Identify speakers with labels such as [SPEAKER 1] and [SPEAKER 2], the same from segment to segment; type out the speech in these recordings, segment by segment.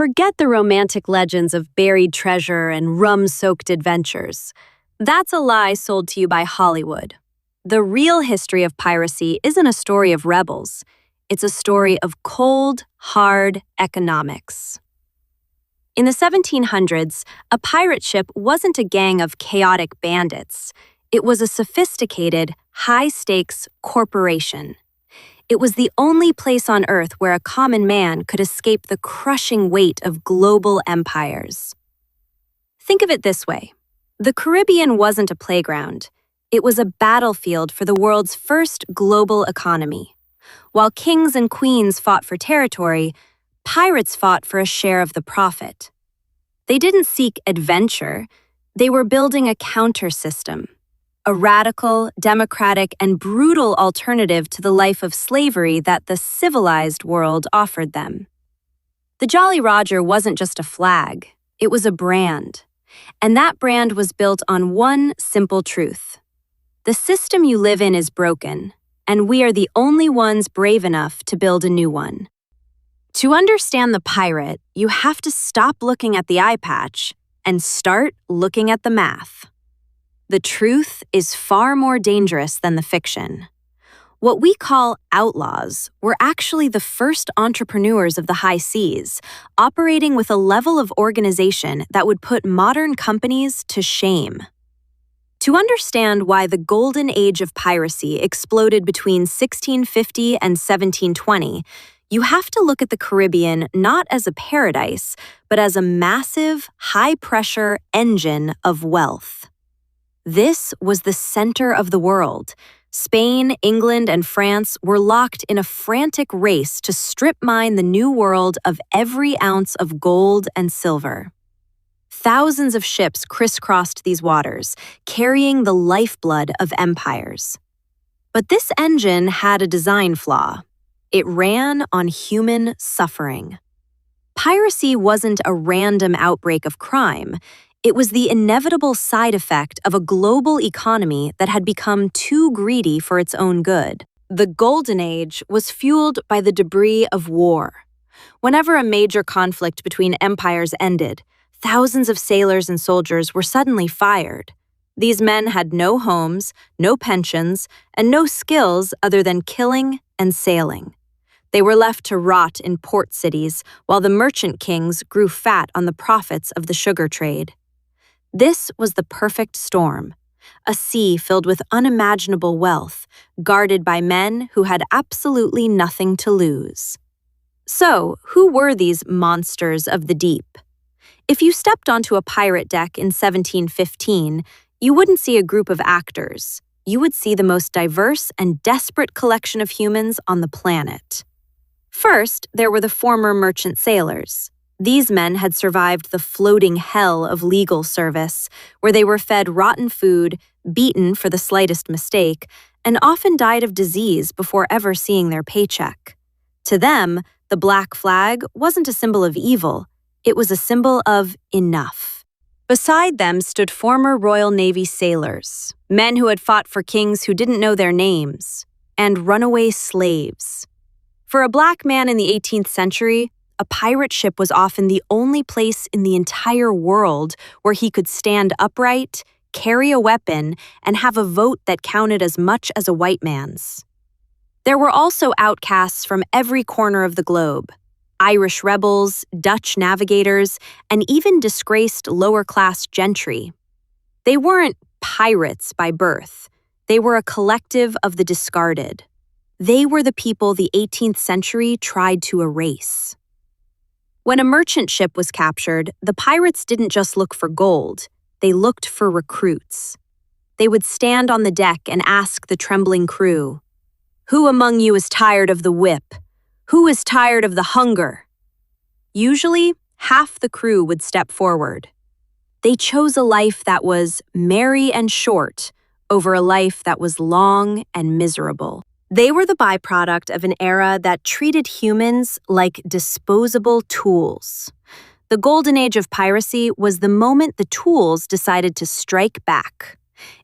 [SPEAKER 1] Forget the romantic legends of buried treasure and rum-soaked adventures. That's a lie sold to you by Hollywood. The real history of piracy isn't a story of rebels. It's a story of cold, hard economics. In the 1700s, a pirate ship wasn't a gang of chaotic bandits. It was a sophisticated, high-stakes corporation. It was the only place on Earth where a common man could escape the crushing weight of global empires. Think of it this way. The Caribbean wasn't a playground. It was a battlefield for the world's first global economy. While kings and queens fought for territory, pirates fought for a share of the profit. They didn't seek adventure. They were building a counter-system. A radical, democratic, and brutal alternative to the life of slavery that the civilized world offered them. The Jolly Roger wasn't just a flag, it was a brand. And that brand was built on one simple truth. The system you live in is broken, and we are the only ones brave enough to build a new one. To understand the pirate, you have to stop looking at the eye patch and start looking at the math. The truth is far more dangerous than the fiction. What we call outlaws were actually the first entrepreneurs of the high seas, operating with a level of organization that would put modern companies to shame. To understand why the Golden Age of Piracy exploded between 1650 and 1720, you have to look at the Caribbean not as a paradise, but as a massive, high-pressure engine of wealth. This was the center of the world. Spain, England, and France were locked in a frantic race to strip mine the New World of every ounce of gold and silver. Thousands of ships crisscrossed these waters, carrying the lifeblood of empires. But this engine had a design flaw. It ran on human suffering. Piracy wasn't a random outbreak of crime. It was the inevitable side effect of a global economy that had become too greedy for its own good. The Golden Age was fueled by the debris of war. Whenever a major conflict between empires ended, thousands of sailors and soldiers were suddenly fired. These men had no homes, no pensions, and no skills other than killing and sailing. They were left to rot in port cities while the merchant kings grew fat on the profits of the sugar trade. This was the perfect storm, a sea filled with unimaginable wealth, guarded by men who had absolutely nothing to lose. So, who were these monsters of the deep? If you stepped onto a pirate deck in 1715, you wouldn't see a group of actors. You would see the most diverse and desperate collection of humans on the planet. First, there were the former merchant sailors. These men had survived the floating hell of legal service, where they were fed rotten food, beaten for the slightest mistake, and often died of disease before ever seeing their paycheck. To them, the black flag wasn't a symbol of evil, it was a symbol of enough. Beside them stood former Royal Navy sailors, men who had fought for kings who didn't know their names, and runaway slaves. For a black man in the 18th century, a pirate ship was often the only place in the entire world where he could stand upright, carry a weapon, and have a vote that counted as much as a white man's. There were also outcasts from every corner of the globe: Irish rebels, Dutch navigators, and even disgraced lower-class gentry. They weren't pirates by birth. They were a collective of the discarded. They were the people the 18th century tried to erase. When a merchant ship was captured, the pirates didn't just look for gold, they looked for recruits. They would stand on the deck and ask the trembling crew, "Who among you is tired of the whip? Who is tired of the hunger?" Usually, half the crew would step forward. They chose a life that was merry and short over a life that was long and miserable. They were the byproduct of an era that treated humans like disposable tools. The Golden Age of Piracy was the moment the tools decided to strike back.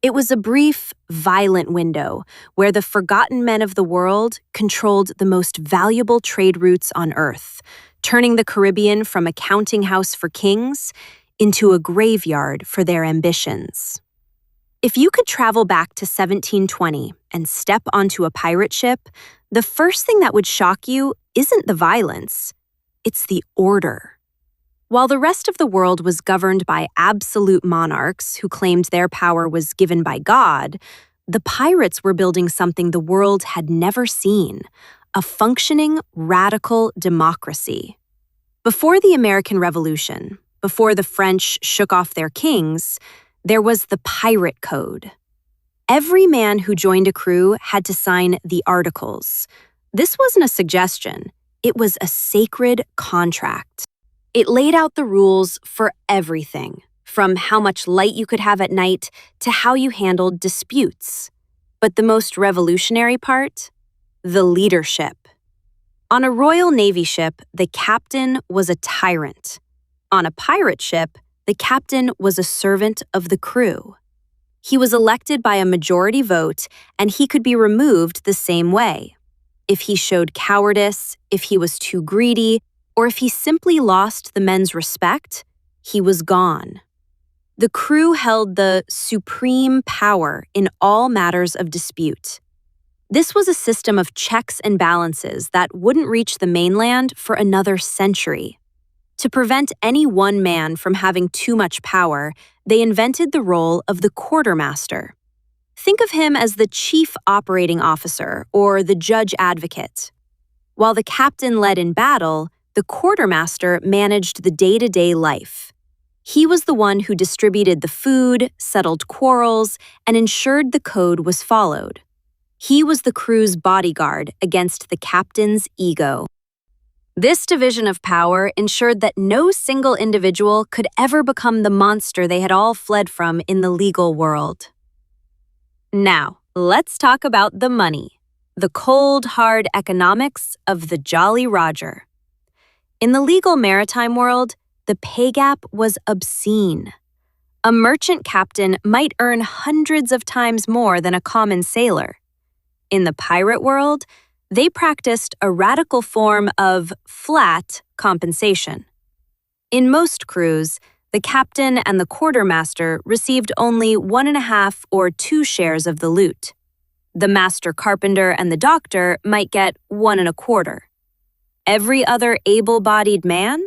[SPEAKER 1] It was a brief, violent window where the forgotten men of the world controlled the most valuable trade routes on Earth, turning the Caribbean from a counting house for kings into a graveyard for their ambitions. If you could travel back to 1720 and step onto a pirate ship, the first thing that would shock you isn't the violence, it's the order. While the rest of the world was governed by absolute monarchs who claimed their power was given by God, the pirates were building something the world had never seen: a functioning, radical democracy. Before the American Revolution, before the French shook off their kings, there was the Pirate Code. Every man who joined a crew had to sign the Articles. This wasn't a suggestion, it was a sacred contract. It laid out the rules for everything, from how much light you could have at night to how you handled disputes. But the most revolutionary part? The leadership. On a Royal Navy ship, the captain was a tyrant. On a pirate ship, the captain was a servant of the crew. He was elected by a majority vote, and he could be removed the same way. If he showed cowardice, if he was too greedy, or if he simply lost the men's respect, he was gone. The crew held the supreme power in all matters of dispute. This was a system of checks and balances that wouldn't reach the mainland for another century. To prevent any one man from having too much power, they invented the role of the quartermaster. Think of him as the chief operating officer or the judge advocate. While the captain led in battle, the quartermaster managed the day-to-day life. He was the one who distributed the food, settled quarrels, and ensured the code was followed. He was the crew's bodyguard against the captain's ego. This division of power ensured that no single individual could ever become the monster they had all fled from in the legal world. Now, let's talk about the money, the cold, hard economics of the Jolly Roger. In the legal maritime world, the pay gap was obscene. A merchant captain might earn hundreds of times more than a common sailor. In the pirate world, they practiced a radical form of flat compensation. In most crews, the captain and the quartermaster received only 1.5 or 2 shares of the loot. The master carpenter and the doctor might get 1.25. Every other able-bodied man?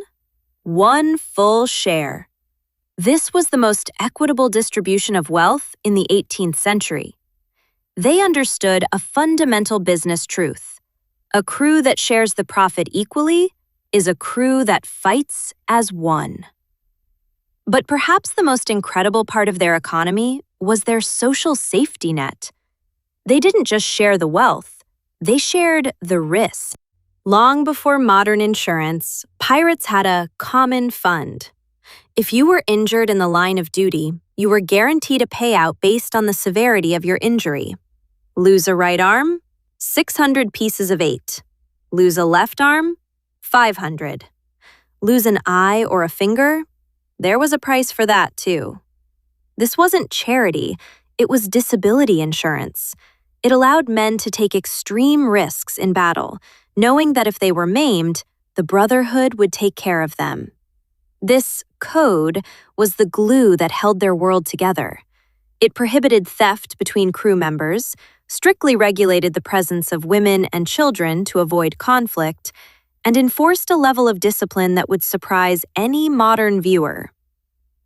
[SPEAKER 1] 1 full share. This was the most equitable distribution of wealth in the 18th century. They understood a fundamental business truth. A crew that shares the profit equally is a crew that fights as one. But perhaps the most incredible part of their economy was their social safety net. They didn't just share the wealth, they shared the risk. Long before modern insurance, pirates had a common fund. If you were injured in the line of duty, you were guaranteed a payout based on the severity of your injury. Lose a right arm? 600 pieces of 8. Lose a left arm? 500. Lose an eye or a finger? There was a price for that, too. This wasn't charity, it was disability insurance. It allowed men to take extreme risks in battle, knowing that if they were maimed, the Brotherhood would take care of them. This code was the glue that held their world together. It prohibited theft between crew members, strictly regulated the presence of women and children to avoid conflict, and enforced a level of discipline that would surprise any modern viewer.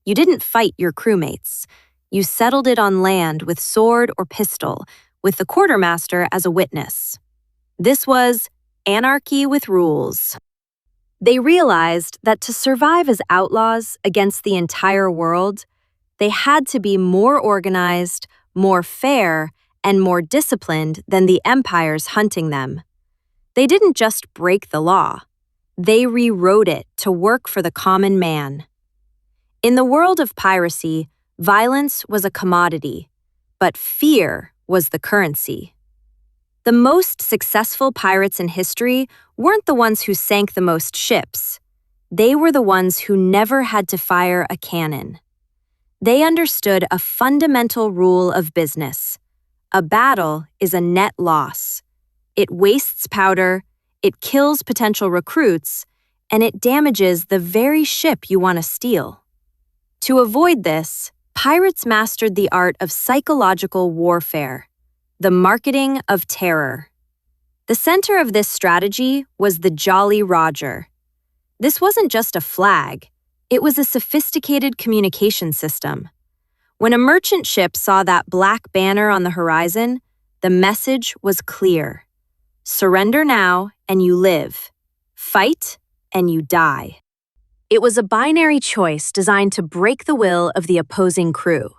[SPEAKER 1] You didn't fight your crewmates. You settled it on land with sword or pistol, with the quartermaster as a witness. This was anarchy with rules. They realized that to survive as outlaws against the entire world, they had to be more organized, more fair, and more disciplined than the empires hunting them. They didn't just break the law. They rewrote it to work for the common man. In the world of piracy, violence was a commodity, but fear was the currency. The most successful pirates in history weren't the ones who sank the most ships. They were the ones who never had to fire a cannon. They understood a fundamental rule of business. A battle is a net loss. It wastes powder, it kills potential recruits, and it damages the very ship you want to steal. To avoid this, pirates mastered the art of psychological warfare, the marketing of terror. The center of this strategy was the Jolly Roger. This wasn't just a flag, it was a sophisticated communication system. When a merchant ship saw that black banner on the horizon, the message was clear. Surrender now and you live. Fight and you die. It was a binary choice designed to break the will of the opposing crew.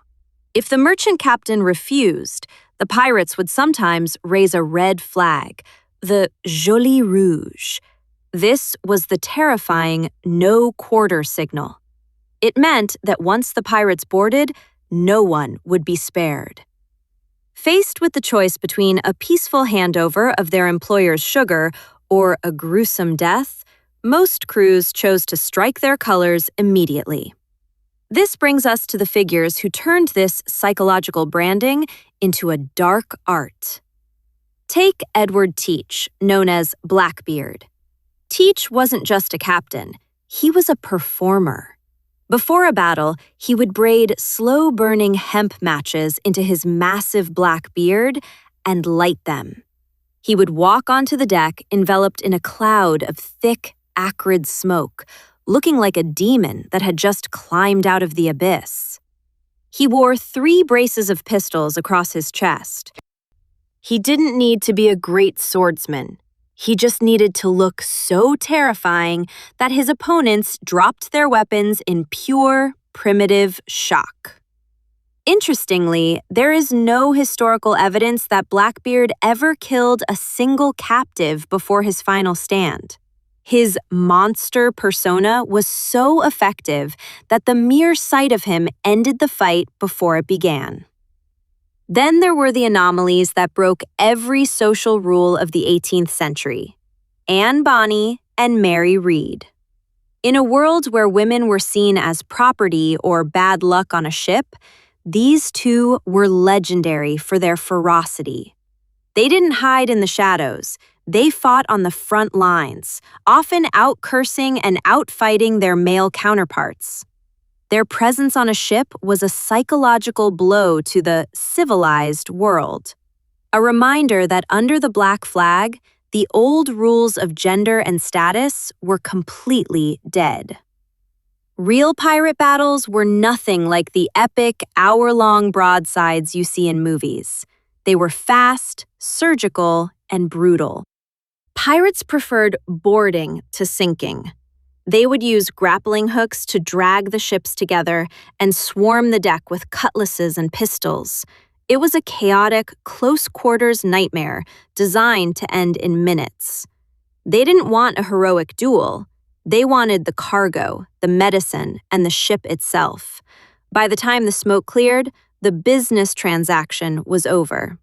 [SPEAKER 1] If the merchant captain refused, the pirates would sometimes raise a red flag, the Joli Rouge. This was the terrifying no quarter signal. It meant that once the pirates boarded, no one would be spared. Faced with the choice between a peaceful handover of their employer's sugar or a gruesome death, most crews chose to strike their colors immediately. This brings us to the figures who turned this psychological branding into a dark art. Take Edward Teach, known as Blackbeard. Teach wasn't just a captain, he was a performer. Before a battle, he would braid slow-burning hemp matches into his massive black beard and light them. He would walk onto the deck enveloped in a cloud of thick, acrid smoke, looking like a demon that had just climbed out of the abyss. He wore 3 braces of pistols across his chest. He didn't need to be a great swordsman. He just needed to look so terrifying that his opponents dropped their weapons in pure, primitive shock. Interestingly, there is no historical evidence that Blackbeard ever killed a single captive before his final stand. His monster persona was so effective that the mere sight of him ended the fight before it began. Then there were the anomalies that broke every social rule of the 18th century: Anne Bonny and Mary Read. In a world where women were seen as property or bad luck on a ship, these two were legendary for their ferocity. They didn't hide in the shadows. They fought on the front lines, often out-cursing and out-fighting their male counterparts. Their presence on a ship was a psychological blow to the civilized world, a reminder that under the black flag, the old rules of gender and status were completely dead. Real pirate battles were nothing like the epic, hour-long broadsides you see in movies. They were fast, surgical, and brutal. Pirates preferred boarding to sinking. They would use grappling hooks to drag the ships together and swarm the deck with cutlasses and pistols. It was a chaotic, close-quarters nightmare designed to end in minutes. They didn't want a heroic duel. They wanted the cargo, the medicine, and the ship itself. By the time the smoke cleared, the business transaction was over.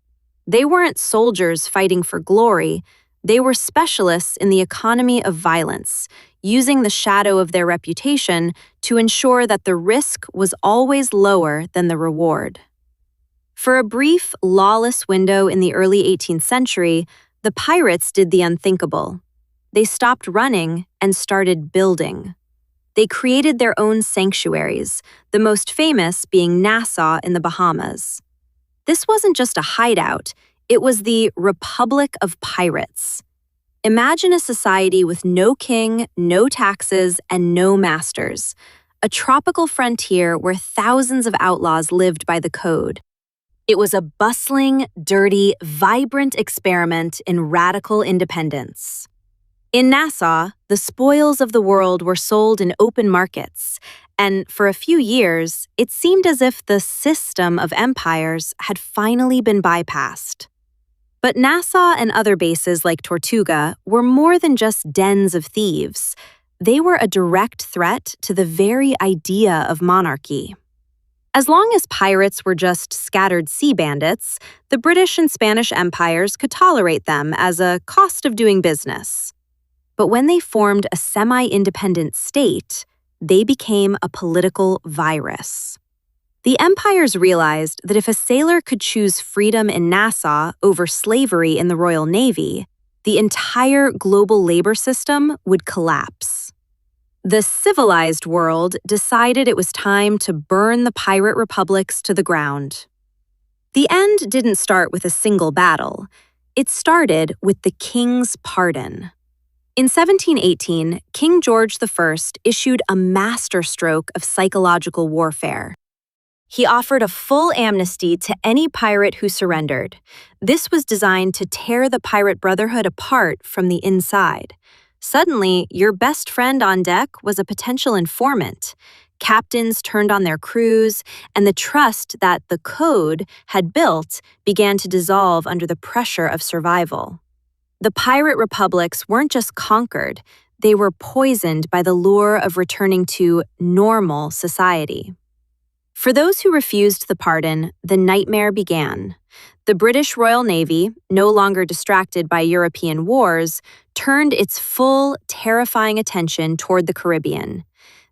[SPEAKER 1] They weren't soldiers fighting for glory. They were specialists in the economy of violence, using the shadow of their reputation to ensure that the risk was always lower than the reward. For a brief, lawless window in the early 18th century, the pirates did the unthinkable. They stopped running and started building. They created their own sanctuaries, the most famous being Nassau in the Bahamas. This wasn't just a hideout, it was the Republic of Pirates. Imagine a society with no king, no taxes, and no masters. A tropical frontier where thousands of outlaws lived by the code. It was a bustling, dirty, vibrant experiment in radical independence. In Nassau, the spoils of the world were sold in open markets, and for a few years, it seemed as if the system of empires had finally been bypassed. But Nassau and other bases like Tortuga were more than just dens of thieves. They were a direct threat to the very idea of monarchy. As long as pirates were just scattered sea bandits, the British and Spanish empires could tolerate them as a cost of doing business. But when they formed a semi-independent state, they became a political virus. The empires realized that if a sailor could choose freedom in Nassau over slavery in the Royal Navy, the entire global labor system would collapse. The civilized world decided it was time to burn the pirate republics to the ground. The end didn't start with a single battle. It started with the king's pardon. In 1718, King George I issued a masterstroke of psychological warfare. He offered a full amnesty to any pirate who surrendered. This was designed to tear the pirate brotherhood apart from the inside. Suddenly, your best friend on deck was a potential informant. Captains turned on their crews, and the trust that the code had built began to dissolve under the pressure of survival. The pirate republics weren't just conquered, they were poisoned by the lure of returning to normal society. For those who refused the pardon, the nightmare began. The British Royal Navy, no longer distracted by European wars, turned its full, terrifying attention toward the Caribbean.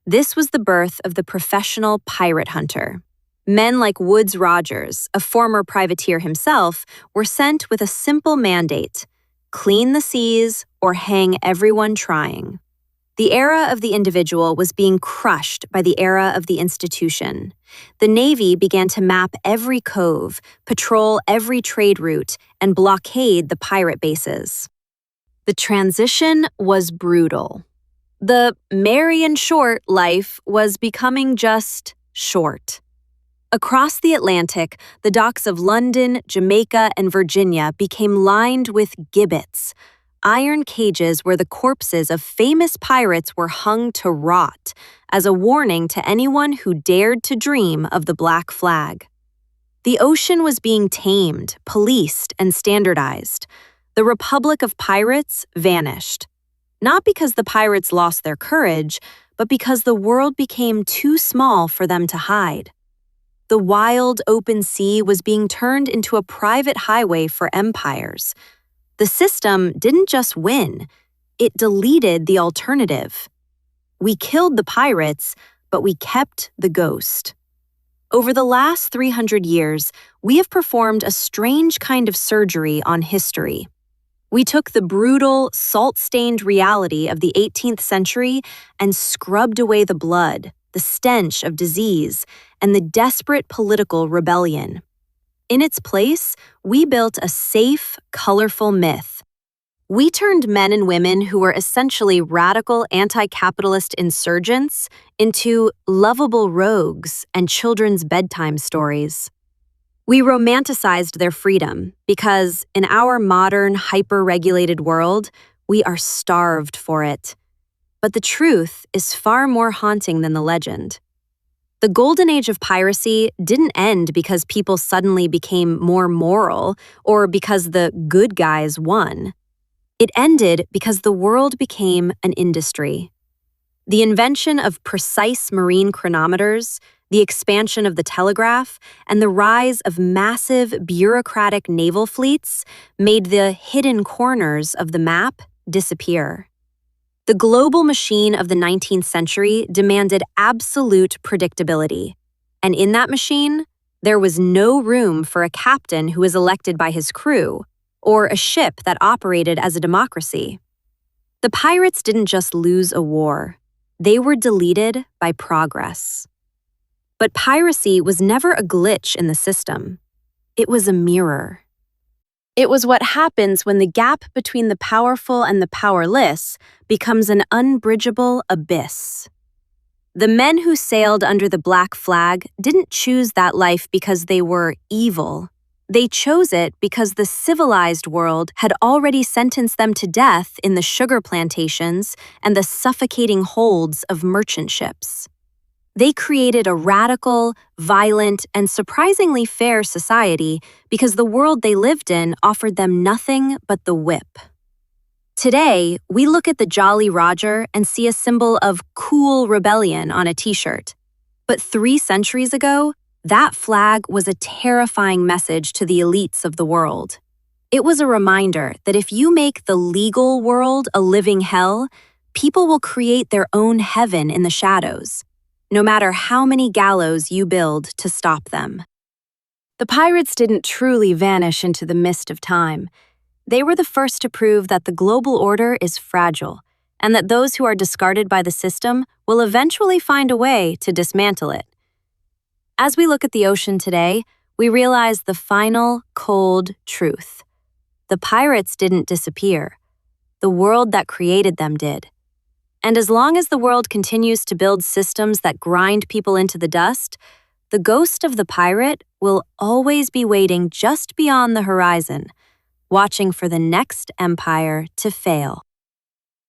[SPEAKER 1] This was the birth of the professional pirate hunter. Men like Woodes Rogers, a former privateer himself, were sent with a simple mandate: clean the seas or hang everyone trying. The era of the individual was being crushed by the era of the institution. The Navy began to map every cove, patrol every trade route, and blockade the pirate bases. The transition was brutal. The merry and short life was becoming just short. Across the Atlantic, the docks of London, Jamaica, and Virginia became lined with gibbets, iron cages where the corpses of famous pirates were hung to rot, as a warning to anyone who dared to dream of the black flag. The ocean was being tamed, policed, and standardized. The Republic of Pirates vanished. Not because the pirates lost their courage, but because the world became too small for them to hide. The wild, open sea was being turned into a private highway for empires. The system didn't just win, it deleted the alternative. We killed the pirates, but we kept the ghost. Over the last 300 years, we have performed a strange kind of surgery on history. We took the brutal, salt-stained reality of the 18th century and scrubbed away the blood, the stench of disease, and the desperate political rebellion. In its place, we built a safe, colorful myth. We turned men and women who were essentially radical anti-capitalist insurgents into lovable rogues and children's bedtime stories. We romanticized their freedom because, in our modern, hyper-regulated world, we are starved for it. But the truth is far more haunting than the legend. The Golden Age of Piracy didn't end because people suddenly became more moral or because the good guys won. It ended because the world became an industry. The invention of precise marine chronometers, the expansion of the telegraph, and the rise of massive bureaucratic naval fleets made the hidden corners of the map disappear. The global machine of the 19th century demanded absolute predictability, and in that machine, there was no room for a captain who was elected by his crew, or a ship that operated as a democracy. The pirates didn't just lose a war, they were deleted by progress. But piracy was never a glitch in the system. It was a mirror. It was what happens when the gap between the powerful and the powerless becomes an unbridgeable abyss. The men who sailed under the black flag didn't choose that life because they were evil. They chose it because the civilized world had already sentenced them to death in the sugar plantations and the suffocating holds of merchant ships. They created a radical, violent, and surprisingly fair society because the world they lived in offered them nothing but the whip. Today, we look at the Jolly Roger and see a symbol of cool rebellion on a t-shirt. But 3 centuries ago, that flag was a terrifying message to the elites of the world. It was a reminder that if you make the legal world a living hell, people will create their own heaven in the shadows, no matter how many gallows you build to stop them. The pirates didn't truly vanish into the mist of time. They were the first to prove that the global order is fragile, and that those who are discarded by the system will eventually find a way to dismantle it. As we look at the ocean today, we realize the final, cold truth. The pirates didn't disappear. The world that created them did. And as long as the world continues to build systems that grind people into the dust, the ghost of the pirate will always be waiting just beyond the horizon, watching for the next empire to fail.